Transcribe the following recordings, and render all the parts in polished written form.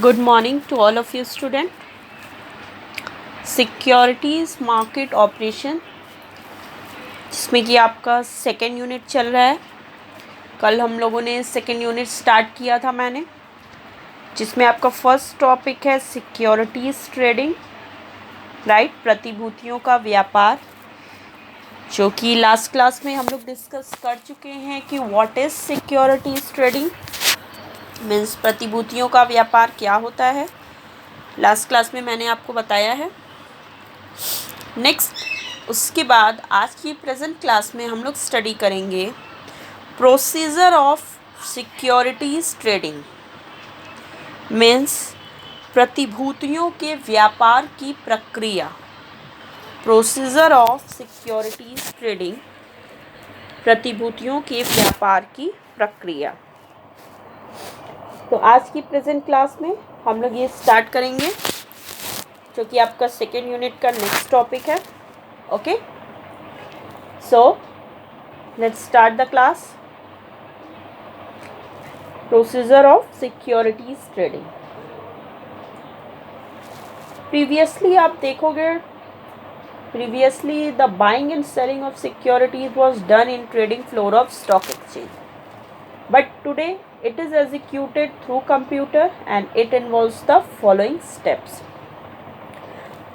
Good morning to all of you student. Securities market operation, जिसमें कि आपका second unit चल रहा है। कल हम लोगों ने सेकेंड यूनिट स्टार्ट किया था मैंने, जिसमें आपका फर्स्ट टॉपिक है सिक्योरिटीज़ ट्रेडिंग, राइट, प्रतिभूतियों का व्यापार, जो कि लास्ट क्लास में हम लोग डिस्कस कर चुके हैं कि what is securities trading means प्रतिभूतियों का व्यापार क्या होता है। लास्ट क्लास में मैंने आपको बताया है। नेक्स्ट उसके बाद आज की प्रेजेंट क्लास में हम लोग स्टडी करेंगे procedure of securities trading means प्रतिभूतियों के व्यापार की प्रक्रिया। प्रोसीजर ऑफ सिक्योरिटीज़ ट्रेडिंग, प्रतिभूतियों के व्यापार की प्रक्रिया। तो आज की प्रेजेंट क्लास में हम लोग ये स्टार्ट करेंगे, जो कि आपका सेकेंड यूनिट का नेक्स्ट टॉपिक है। Okay, so let's start the class. Procedure of securities trading. Previously आप देखोगे, previously the buying and selling of securities was done in trading floor of stock exchange, but today it is executed through computer and it involves the following steps.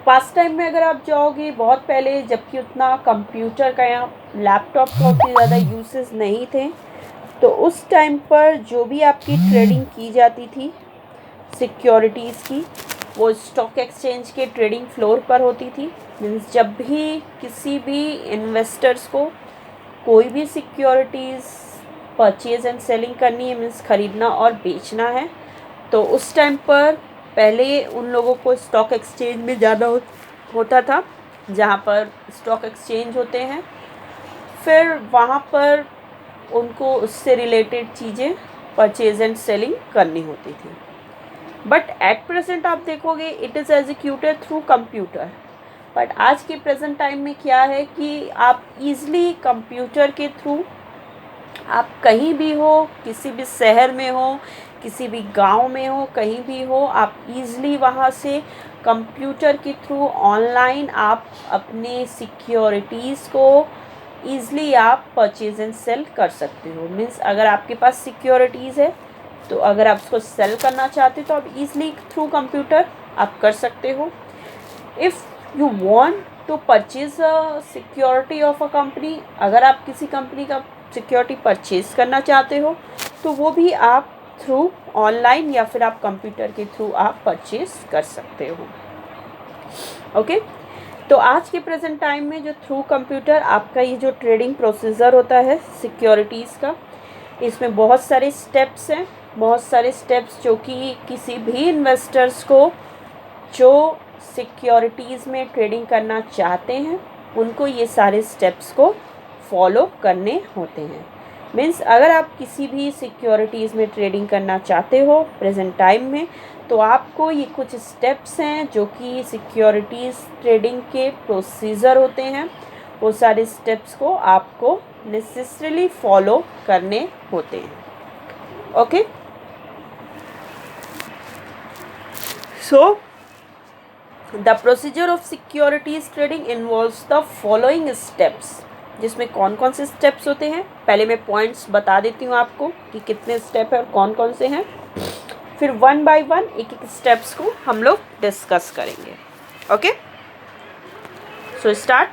Past time में अगर आप जाओगे बहुत पहले, जबकि उतना कंप्यूटर का या लैपटॉप का उतनी ज़्यादा यूसेस नहीं थे, तो उस टाइम पर जो भी आपकी ट्रेडिंग की जाती थी सिक्योरिटीज़ की, वो स्टॉक एक्सचेंज के ट्रेडिंग फ्लोर पर होती थी। मीन्स जब भी किसी भी इन्वेस्टर्स को कोई भी सिक्योरिटीज़ परचेज एंड सेलिंग करनी है, मीन्स ख़रीदना और बेचना है, तो उस टाइम पर पहले उन लोगों को स्टॉक एक्सचेंज में जाना होता था, जहाँ पर स्टॉक एक्सचेंज होते हैं। फिर वहाँ पर उनको उससे रिलेटेड चीज़ें परचेज एंड सेलिंग करनी होती थी। बट एट प्रेजेंट आप देखोगे it is executed through computer. But आज के प्रेजेंट टाइम में क्या है कि आप ईज़िली कंप्यूटर के थ्रू, आप कहीं भी हो, किसी भी शहर में हो, किसी भी गांव में हो, कहीं भी हो, आप ईज़िली वहाँ से कंप्यूटर के थ्रू ऑनलाइन आप अपने सिक्योरिटीज़ को ईज़िली आप परचेज एंड सेल कर सकते हो। मीन्स अगर आपके पास सिक्योरिटीज़ है, तो अगर आप उसको सेल करना चाहते हो तो आप ईज़िली थ्रू कंप्यूटर आप कर सकते हो। If you want to purchase a security of a company, अगर आप किसी कंपनी का सिक्योरिटी परचेज करना चाहते हो, तो वो भी आप थ्रू ऑनलाइन या फिर आप कंप्यूटर के थ्रू आप परचेज कर सकते हो। ओके, तो आज के प्रेजेंट टाइम में जो थ्रू कंप्यूटर आपका ये जो ट्रेडिंग प्रोसीजर होता है सिक्योरिटीज़ का, इसमें बहुत सारे स्टेप्स हैं, बहुत सारे स्टेप्स जो कि किसी भी इन्वेस्टर्स को जो सिक्योरिटीज़ में ट्रेडिंग करना चाहते हैं, उनको ये सारे स्टेप्स को फॉलो करने होते हैं। मीन्स अगर आप किसी भी सिक्योरिटीज़ में ट्रेडिंग करना चाहते हो प्रेजेंट टाइम में, तो आपको ये कुछ स्टेप्स हैं जो कि सिक्योरिटीज़ ट्रेडिंग के प्रोसीजर होते हैं, वो सारे स्टेप्स को आपको नेसेसरीली फॉलो करने होते हैं। Okay, so the procedure of securities trading involves the following steps. जिसमें कौन कौन से स्टेप्स होते हैं, पहले मैं पॉइंट्स बता देती हूँ आपको कि कितने स्टेप है और कौन कौन से हैं, फिर वन बाय वन एक एक स्टेप्स को हम लोग डिस्कस करेंगे। Okay, so start.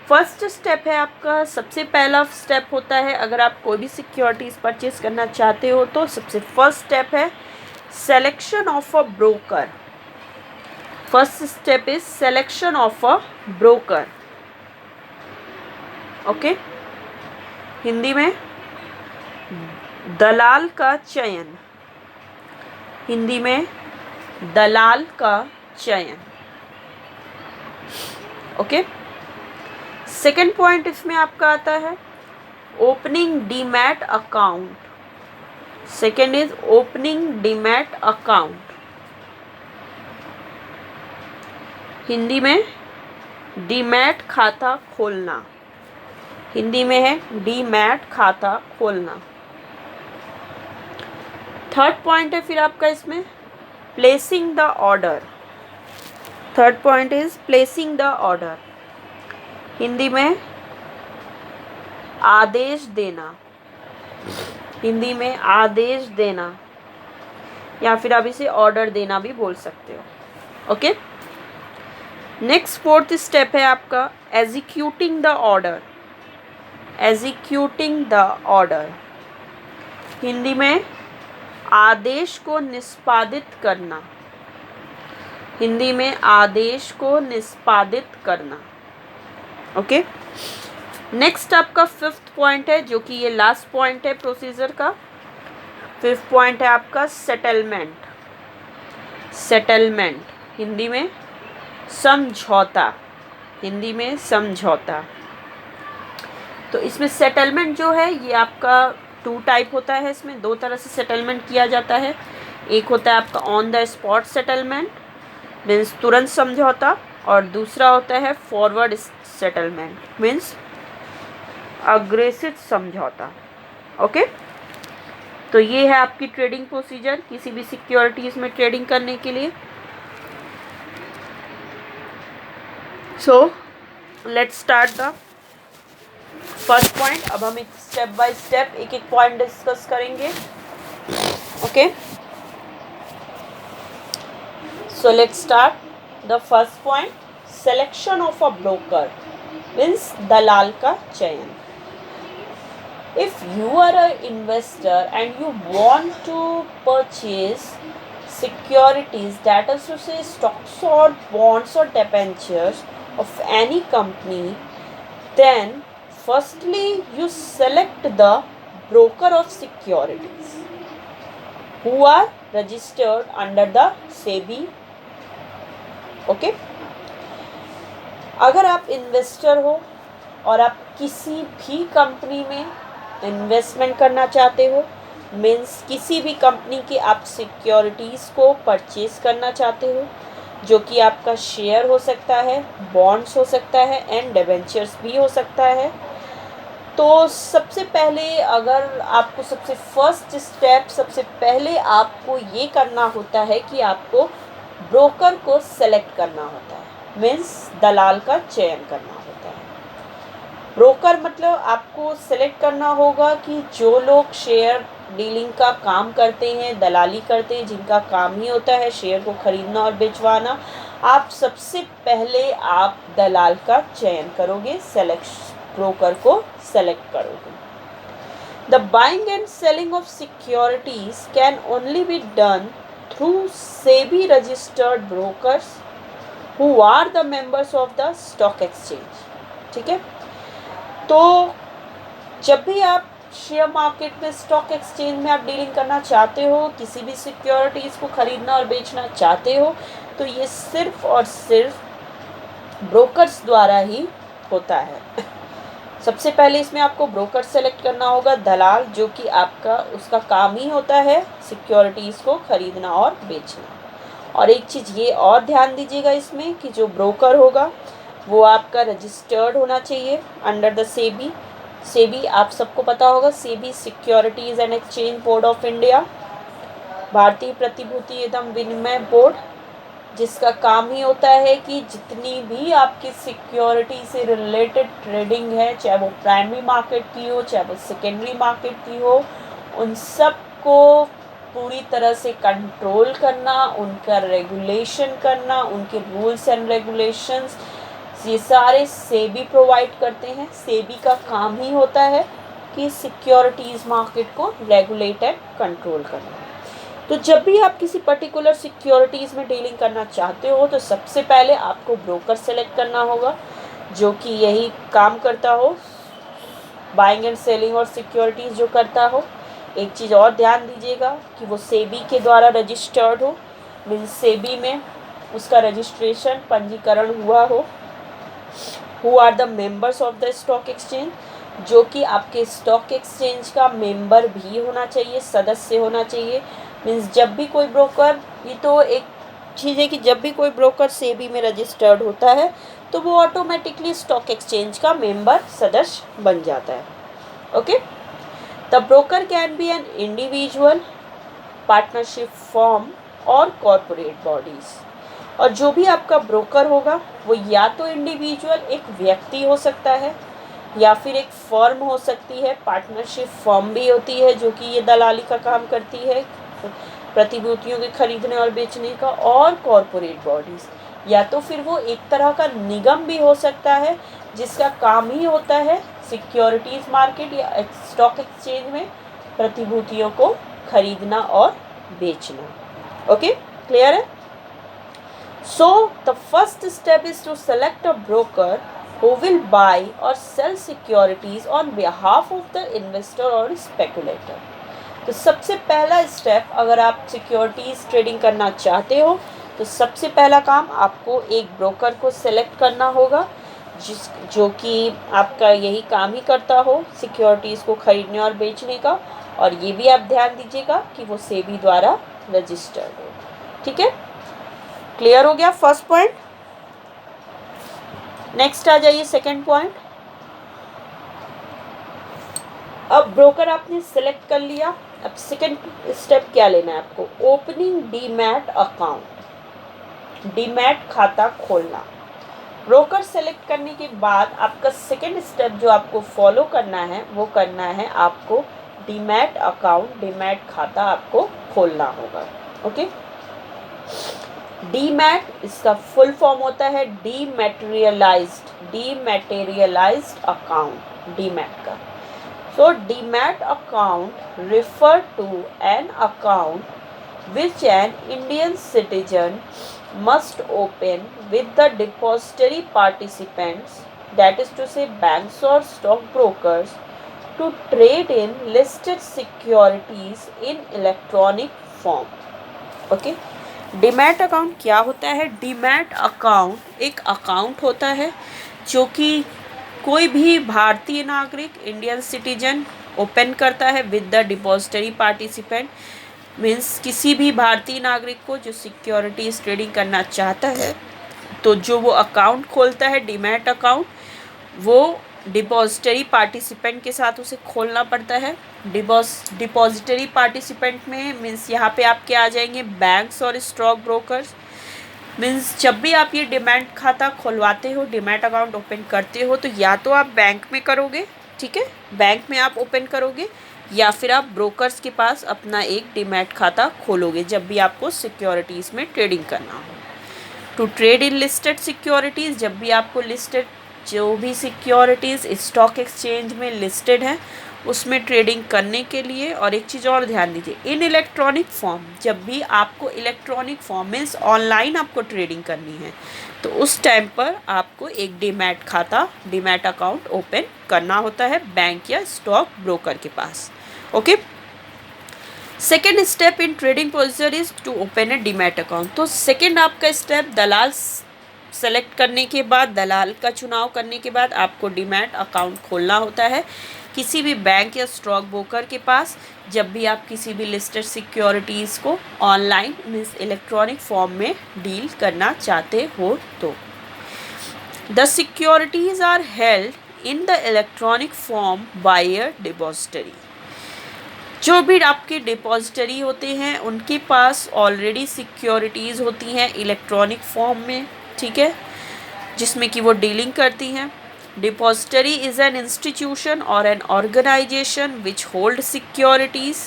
First step है आपका, सबसे पहला स्टेप होता है, अगर आप कोई भी सिक्योरिटीज़ परचेज करना चाहते हो तो सबसे फर्स्ट स्टेप है selection of a broker. First step is selection of a broker. Okay, Hindi में दलाल का चयन, हिंदी में दलाल का चयन। ओके, सेकंड पॉइंट इसमें आपका आता है opening demat account. Second is opening demat account, Hindi में डीमैट खाता खोलना, हिंदी में है डीमैट खाता खोलना। थर्ड पॉइंट है फिर आपका इसमें placing the order, third point is placing the order, Hindi में आदेश देना, हिंदी में आदेश देना, या फिर आप इसे ऑर्डर देना भी बोल सकते हो। ओके, नेक्स्ट फोर्थ स्टेप है आपका executing the order, executing the order, Hindi में आदेश को निष्पादित करना, हिंदी में आदेश को निष्पादित करना। ओके, नेक्स्ट आपका फिफ्थ पॉइंट है, जो कि ये लास्ट पॉइंट है प्रोसीजर का। फिफ्थ पॉइंट है आपका सेटलमेंट, सेटलमेंट, हिंदी में समझौता, हिंदी में समझौता। तो इसमें सेटलमेंट जो है ये आपका 2 टाइप होता है, इसमें 2 तरह से सेटलमेंट किया जाता है। एक होता है आपका on the spot settlement, means तुरंत समझौता, और दूसरा होता है फॉरवर्ड सेटलमेंट, मीन्स अग्रेसिव समझौता। ओके, तो ये है आपकी ट्रेडिंग प्रोसीजर किसी भी सिक्योरिटीज में ट्रेडिंग करने के लिए। So let's start the first point. अब हम एक स्टेप बाय स्टेप एक एक पॉइंट डिस्कस करेंगे। Okay, so let's start the first point, selection of a broker, means दलाल का चयन। If you are an investor and you want to purchase securities, that is to say stocks or bonds or debentures of any company, then firstly you select the broker of securities who are registered under the SEBI. Okay, अगर आप investor हो और आप किसी भी company में investment करना चाहते हो, मीन्स किसी भी कंपनी की आप सिक्योरिटीज़ को परचेज करना चाहते हो, जो कि आपका शेयर हो सकता है, बॉन्ड्स हो सकता है एंड डिबेंचर्स भी हो सकता है। तो सबसे पहले अगर आपको सबसे फर्स्ट स्टेप, सबसे पहले आपको ये करना होता है कि आपको ब्रोकर को सेलेक्ट करना होता है, मीन्स दलाल का चयन करना होता है। ब्रोकर मतलब आपको सेलेक्ट करना होगा कि जो लोग शेयर डीलिंग का काम करते हैं, दलाली करते हैं, जिनका काम ही होता है शेयर को खरीदना और बेचवाना, आप सबसे पहले आप दलाल का चयन करोगे, ब्रोकर को सेलेक्ट करोगे। The buying and selling of securities can only be done through SEBI registered brokers who are the members of the stock exchange. ठीक है, तो जब भी आप शेयर मार्केट में, स्टॉक एक्सचेंज में आप डीलिंग करना चाहते हो, किसी भी सिक्योरिटीज़ को खरीदना और बेचना चाहते हो, तो ये सिर्फ और सिर्फ ब्रोकर्स द्वारा ही होता है। सबसे पहले इसमें आपको ब्रोकर सेलेक्ट करना होगा, दलाल, जो कि आपका उसका काम ही होता है सिक्योरिटीज़ को खरीदना और बेचना। और एक चीज़ ये और ध्यान दीजिएगा इसमें कि जो ब्रोकर होगा वो आपका रजिस्टर्ड होना चाहिए अंडर द सेबी। सेबी आप सबको पता होगा, SEBI securities and exchange board of India, भारतीय प्रतिभूति एवं विनिमय बोर्ड, जिसका काम ही होता है कि जितनी भी आपकी सिक्योरिटी से रिलेटेड ट्रेडिंग है, चाहे वो प्राइमरी मार्केट की हो, चाहे वो सेकेंडरी मार्केट की हो, उन सब को पूरी तरह से कंट्रोल करना, उनका रेगुलेशन करना, उनके रूल्स एंड रेगुलेशंस, ये सारे सेबी प्रोवाइड करते हैं। सेबी का काम ही होता है कि सिक्योरिटीज़ मार्केट को रेगुलेट एंड कंट्रोल करना। तो जब भी आप किसी पर्टिकुलर सिक्योरिटीज़ में डीलिंग करना चाहते हो, तो सबसे पहले आपको ब्रोकर सेलेक्ट करना होगा जो कि यही काम करता हो, बाइंग एंड सेलिंग और सिक्योरिटीज़ जो करता हो। एक चीज़ और ध्यान दीजिएगा कि वो सेबी के द्वारा रजिस्टर्ड हो, मीन्स सेबी में उसका रजिस्ट्रेशन, पंजीकरण हुआ हो। Who are the members of the stock exchange, जो कि आपके स्टॉक एक्सचेंज का मेंबर भी होना चाहिए, सदस्य होना चाहिए। मीन्स जब भी कोई ब्रोकर, ये तो एक चीज़ है कि जब भी कोई ब्रोकर सेबी में रजिस्टर्ड होता है तो वो ऑटोमेटिकली स्टॉक एक्सचेंज का मेंबर, सदस्य बन जाता है। Okay, the broker can be an individual, partnership form और कॉरपोरेट बॉडीज। और जो भी आपका ब्रोकर होगा वो या तो इंडिविजुअल एक व्यक्ति हो सकता है, या फिर एक फर्म हो सकती है, पार्टनरशिप फर्म भी होती है जो कि ये दलाली का काम करती है प्रतिभूतियों के खरीदने और बेचने का, और कॉरपोरेट बॉडीज, या तो फिर वो एक तरह का निगम भी हो सकता है जिसका काम ही होता है सिक्योरिटीज मार्केट या स्टॉक एक्सचेंज में प्रतिभूतियों को खरीदना और बेचना। ओके, क्लियर है? So the first step is to select a broker who will buy or sell securities on behalf of the investor or speculator. तो सबसे पहला स्टेप, अगर आप सिक्योरिटीज ट्रेडिंग करना चाहते हो तो सबसे पहला काम आपको एक ब्रोकर को सेलेक्ट करना होगा जो कि आपका यही काम ही करता हो सिक्योरिटीज़ को खरीदने और बेचने का, और ये भी आप ध्यान दीजिएगा कि वो सेबी द्वारा रजिस्टर्ड हो। ठीक है, क्लियर हो गया फर्स्ट पॉइंट। नेक्स्ट आ जाइए सेकंड पॉइंट। अब ब्रोकर आपने सेलेक्ट कर लिया, अब सेकंड स्टेप क्या लेना है आपको? ओपनिंग डीमैट अकाउंट, डीमैट खाता खोलना। ब्रोकर सेलेक्ट करने के बाद आपका सेकंड स्टेप जो आपको फॉलो करना है वो करना है आपको डीमैट अकाउंट, डीमैट खाता आपको खोलना होगा। ओके, डीमैट इसका फुल फॉर्म होता है डीमैटेरियलाइज्ड अकाउंट, डीमैट का। So demat account refer to an account which an Indian citizen must open with the depository participants, that is to say banks or stockbrokers, to trade in listed securities in electronic form. Okay? Demat account क्या होता है? Demat account एक account होता है जो कि कोई भी भारतीय नागरिक, इंडियन सिटीजन ओपन करता है with the depository participant. Means किसी भी भारतीय नागरिक को जो सिक्योरिटीज ट्रेडिंग करना चाहता है तो जो वो अकाउंट खोलता है डीमैट अकाउंट, वो डिपॉजिटरी पार्टिसिपेंट के साथ उसे खोलना पड़ता है। डिपॉजिटरी पार्टिसिपेंट में मीन्स यहाँ पे आपके आ जाएंगे बैंक्स और स्टॉक ब्रोकर्स। मीन्स जब भी आप ये डीमैट खाता खुलवाते हो, डीमैट अकाउंट ओपन करते हो, तो या तो आप बैंक में करोगे, ठीक है, बैंक में आप ओपन करोगे, या फिर आप ब्रोकर्स के पास अपना एक डीमैट खाता खोलोगे जब भी आपको सिक्योरिटीज़ में ट्रेडिंग करना हो। To trade in listed securities, जब भी आपको लिस्टेड जो भी सिक्योरिटीज़ स्टॉक एक्सचेंज में लिस्टेड है उसमें ट्रेडिंग करने के लिए। और एक चीज़ और ध्यान दीजिए, इन इलेक्ट्रॉनिक फॉर्म, जब भी आपको इलेक्ट्रॉनिक फॉर्म मीन्स ऑनलाइन आपको ट्रेडिंग करनी है तो उस टाइम पर आपको एक डीमैट खाता, डीमैट अकाउंट ओपन करना होता है बैंक या स्टॉक ब्रोकर के पास। Okay, second step in trading procedure is to open a demat account. तो सेकेंड आपका स्टेप दलाल सेलेक्ट करने के बाद, दलाल का चुनाव करने के बाद आपको डीमैट अकाउंट खोलना होता है किसी भी बैंक या स्टॉक ब्रोकर के पास जब भी आप किसी भी लिस्टेड सिक्योरिटीज़ को ऑनलाइन मीन्स इलेक्ट्रॉनिक फॉर्म में डील करना चाहते हो तो। The securities are held in the electronic form by a depository. जो भी आपके डिपॉजिटरी होते हैं उनके पास ऑलरेडी सिक्योरिटीज़ होती हैं इलेक्ट्रॉनिक फॉर्म में, ठीक है, जिसमें कि वो डीलिंग करती हैं। डिपॉजिटरी इज़ एन इंस्टीट्यूशन और an organisation which hold securities,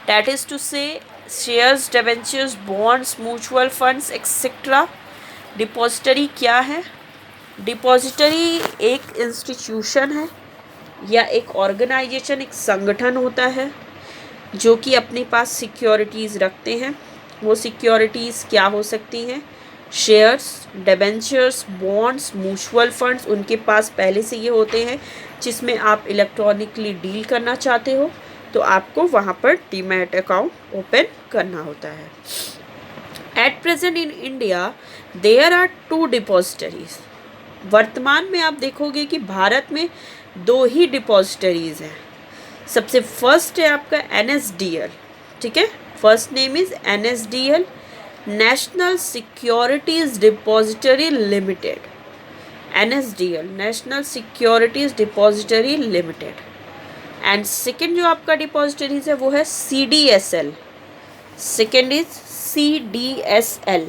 that is to say shares, debentures, bonds, mutual funds etcetera. Depository क्या है? डिपॉजिटरी एक इंस्टीट्यूशन है या एक ऑर्गेनाइजेशन, एक संगठन होता है जो कि अपने पास सिक्योरिटीज़ रखते हैं। वो सिक्योरिटीज़ क्या हो सकती हैं? Shares, debentures, bonds, mutual funds, उनके पास पहले से ये होते हैं जिसमें आप इलेक्ट्रॉनिकली डील करना चाहते हो तो आपको वहाँ पर डीमैट अकाउंट ओपन करना होता है। At present in India there are 2 depositories. वर्तमान में आप देखोगे कि भारत में 2 ही डिपॉजिटरीज हैं। सबसे फर्स्ट है आपका NSDL, ठीक है, first name is NSDL, national securities depository limited, NSDL, national securities depository limited. And second जो आपका डिपॉजिटरीज है वो है CDSL, सेकेंड इज CDSL,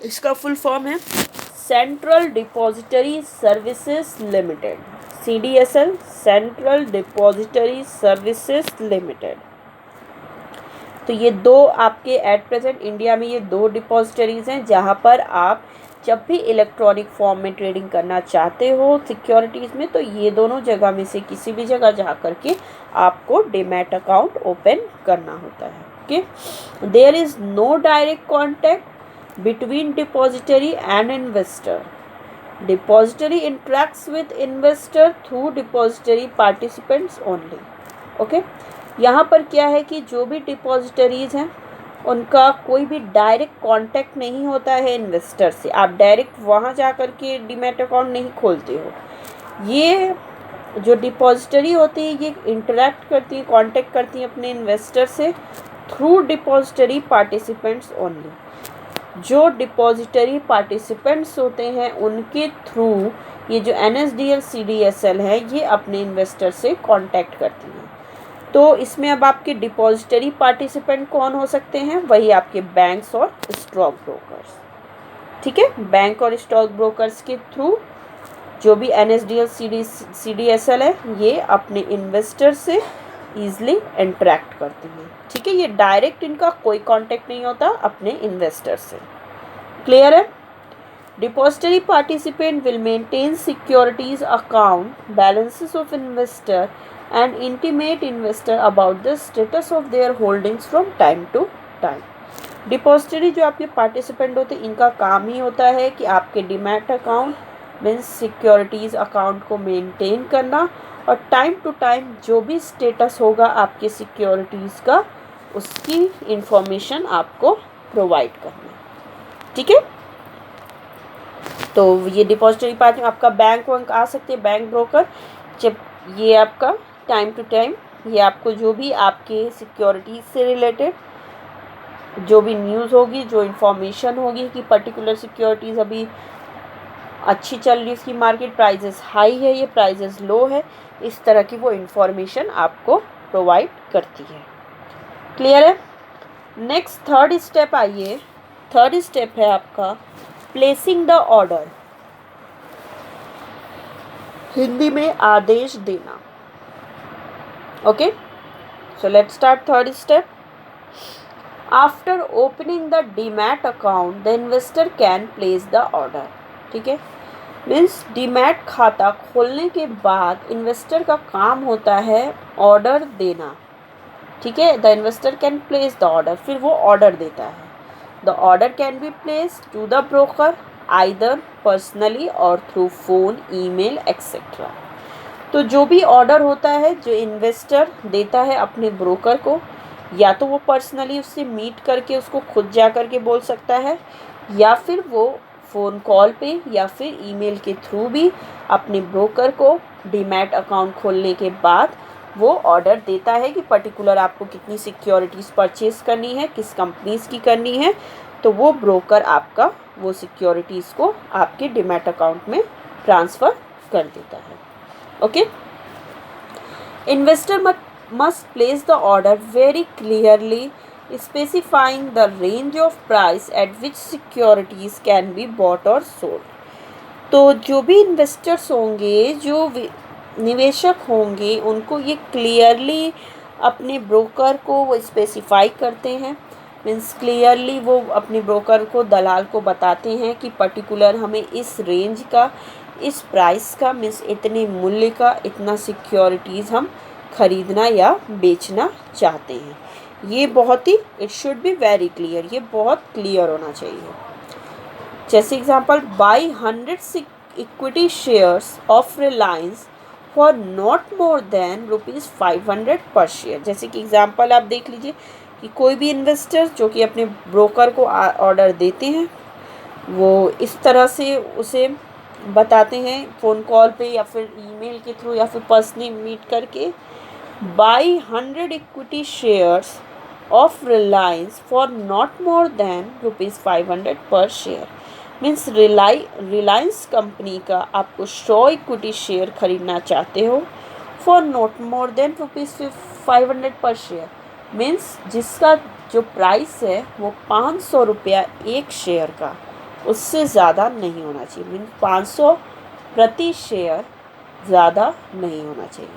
इसका फुल फॉर्म है central depository services limited. CDSL, central depository services limited. तो ये दो आपके एट प्रेजेंट इंडिया में ये दो डिपॉजिटरीज हैं जहाँ पर आप जब भी इलेक्ट्रॉनिक फॉर्म में ट्रेडिंग करना चाहते हो सिक्योरिटीज़ में, तो ये दोनों जगह में से किसी भी जगह जा करके आपको डीमैट अकाउंट ओपन करना होता है। Okay, there is no direct contact between depository and investor. Depository interacts with investor through depository participants only. Okay, यहाँ पर क्या है कि जो भी डिपॉजिटरीज हैं उनका कोई भी डायरेक्ट कांटेक्ट नहीं होता है इन्वेस्टर से। आप डायरेक्ट वहाँ जा कर के डीमैट अकाउंट नहीं खोलते हो। ये जो डिपॉजिटरी होती है ये इंटरेक्ट करती है, कांटेक्ट करती है अपने इन्वेस्टर से थ्रू डिपॉजिटरी पार्टिसिपेंट्स ओनली। जो डिपॉजिटरी पार्टिसिपेंट्स होते हैं उनके थ्रू ये जो NSDL CDSL है ये अपने इन्वेस्टर से कांटेक्ट करती है। तो इसमें अब आपके डिपॉजिटरी पार्टिसिपेंट कौन हो सकते हैं? वही आपके बैंक्स और स्टॉक ब्रोकर्स। ठीक है, बैंक और स्टॉक ब्रोकर्स के थ्रू जो भी NSDL CDSL है ये अपने इन्वेस्टर से ईजिली इंटरेक्ट करती है। ठीक है, ये डायरेक्ट इनका कोई कांटेक्ट नहीं होता अपने इन्वेस्टर से। क्लियर है? Depository participant will maintain securities account balances of investor and intimate investor about the status of their holdings from time to time। Depository जो आपके पार्टिसिपेंट होते हैं इनका काम ही होता है कि आपके demat account means securities account को मेंटेन करना और टाइम टू टाइम जो भी स्टेटस होगा आपके सिक्योरिटीज़ का उसकी इंफॉर्मेशन आपको प्रोवाइड करना। ठीक है, तो ये डिपॉजिटरी पार्टी आपका बैंक वैंक आ सकते हैं, बैंक ब्रोकर। जब ये आपका टाइम टू टाइम ये आपको जो भी आपके सिक्योरिटीज़ से रिलेटेड जो भी न्यूज़ होगी, जो इन्फॉर्मेशन होगी कि पर्टिकुलर सिक्योरिटीज़ अभी अच्छी चल रही है, उसकी मार्केट प्राइजेस हाई है, ये प्राइजेस लो है, इस तरह की वो इन्फॉर्मेशन आपको प्रोवाइड करती है। क्लियर है? नेक्स्ट थर्ड स्टेप आइए। थर्ड स्टेप है आपका प्लेसिंग द ऑर्डर, हिंदी में आदेश देना। Okay, so let's start third step. After opening the demat account the investor can place the order. ठीक है, मीन्स डीमैट खाता खोलने के बाद इन्वेस्टर का काम होता है ऑर्डर देना। ठीक है, the investor can place the order, फिर वो ऑर्डर देता है। The order can be placed to the broker either personally और थ्रू फोन, ईमेल एक्सेट्रा। तो जो भी ऑर्डर होता है जो इन्वेस्टर देता है अपने ब्रोकर को, या तो वो पर्सनली उससे मीट करके उसको खुद जा कर के बोल सकता है, या फिर वो फ़ोन कॉल पे या फिर ईमेल के थ्रू भी अपने ब्रोकर को डीमैट अकाउंट खोलने के बाद वो ऑर्डर देता है कि पर्टिकुलर आपको कितनी सिक्योरिटीज़ परचेज़ करनी है, किस कंपनीज़ की करनी है, तो वो ब्रोकर आपका वो सिक्योरिटीज़ को आपके डीमैट अकाउंट में ट्रांसफ़र कर देता है। Okay, investor must place the order very clearly specifying the range of price at which securities can be bought or sold। तो जो भी इन्वेस्टर्स होंगे, जो निवेशक होंगे, उनको ये क्लियरली अपने ब्रोकर को वो स्पेसिफाई करते हैं। मीन्स क्लियरली वो अपने ब्रोकर को, दलाल को बताते हैं कि पर्टिकुलर हमें इस रेंज का, इस प्राइस का, मीन्स इतने मूल्य का इतना सिक्योरिटीज़ हम खरीदना या बेचना चाहते हैं। ये बहुत ही, it should be very clear, ये बहुत क्लियर होना चाहिए। जैसे example, buy 100 equity shares of Reliance for not more than ₹500 per share. जैसे कि एग्जांपल आप देख लीजिए कि कोई भी इन्वेस्टर जो कि अपने ब्रोकर को ऑर्डर देते हैं, वो इस तरह से उसे बताते हैं फ़ोन कॉल पे या फिर ईमेल के थ्रू या फिर पर्सनली मीट करके, by 100 equity shares of Reliance for not more than ₹500 per share. Means Reliance company का आपको 100 इक्विटी शेयर खरीदना चाहते हो for not more than ₹500 per share, means जिसका जो प्राइस है वो 500 रुपया एक शेयर का, उससे ज़्यादा नहीं होना चाहिए। मीन्स 500 प्रति शेयर ज़्यादा नहीं होना चाहिए।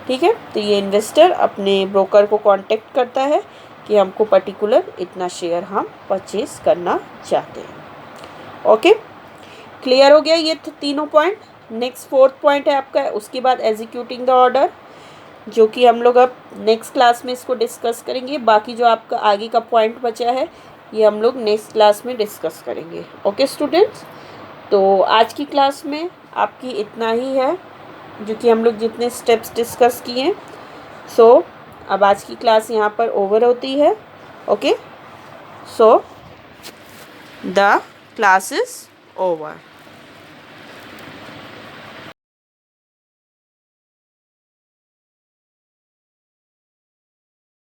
ठीक है, तो ये इन्वेस्टर अपने ब्रोकर को कांटेक्ट करता है कि हमको पर्टिकुलर इतना शेयर हम परचेज करना चाहते हैं। ओके, क्लियर हो गया ये तीनों पॉइंट। नेक्स्ट फोर्थ पॉइंट है आपका, उसके बाद एग्जीक्यूटिंग द ऑर्डर, जो कि हम लोग अब नेक्स्ट क्लास में इसको डिस्कस करेंगे। बाकी जो आपका आगे का पॉइंट बचा है ये हम लोग नेक्स्ट क्लास में डिस्कस करेंगे। ओके स्टूडेंट्स, तो आज की क्लास में आपकी इतना ही है, जो कि हम लोग जितने स्टेप्स डिस्कस किए। सो अब आज की क्लास यहाँ पर ओवर होती है। Okay, so the class is over.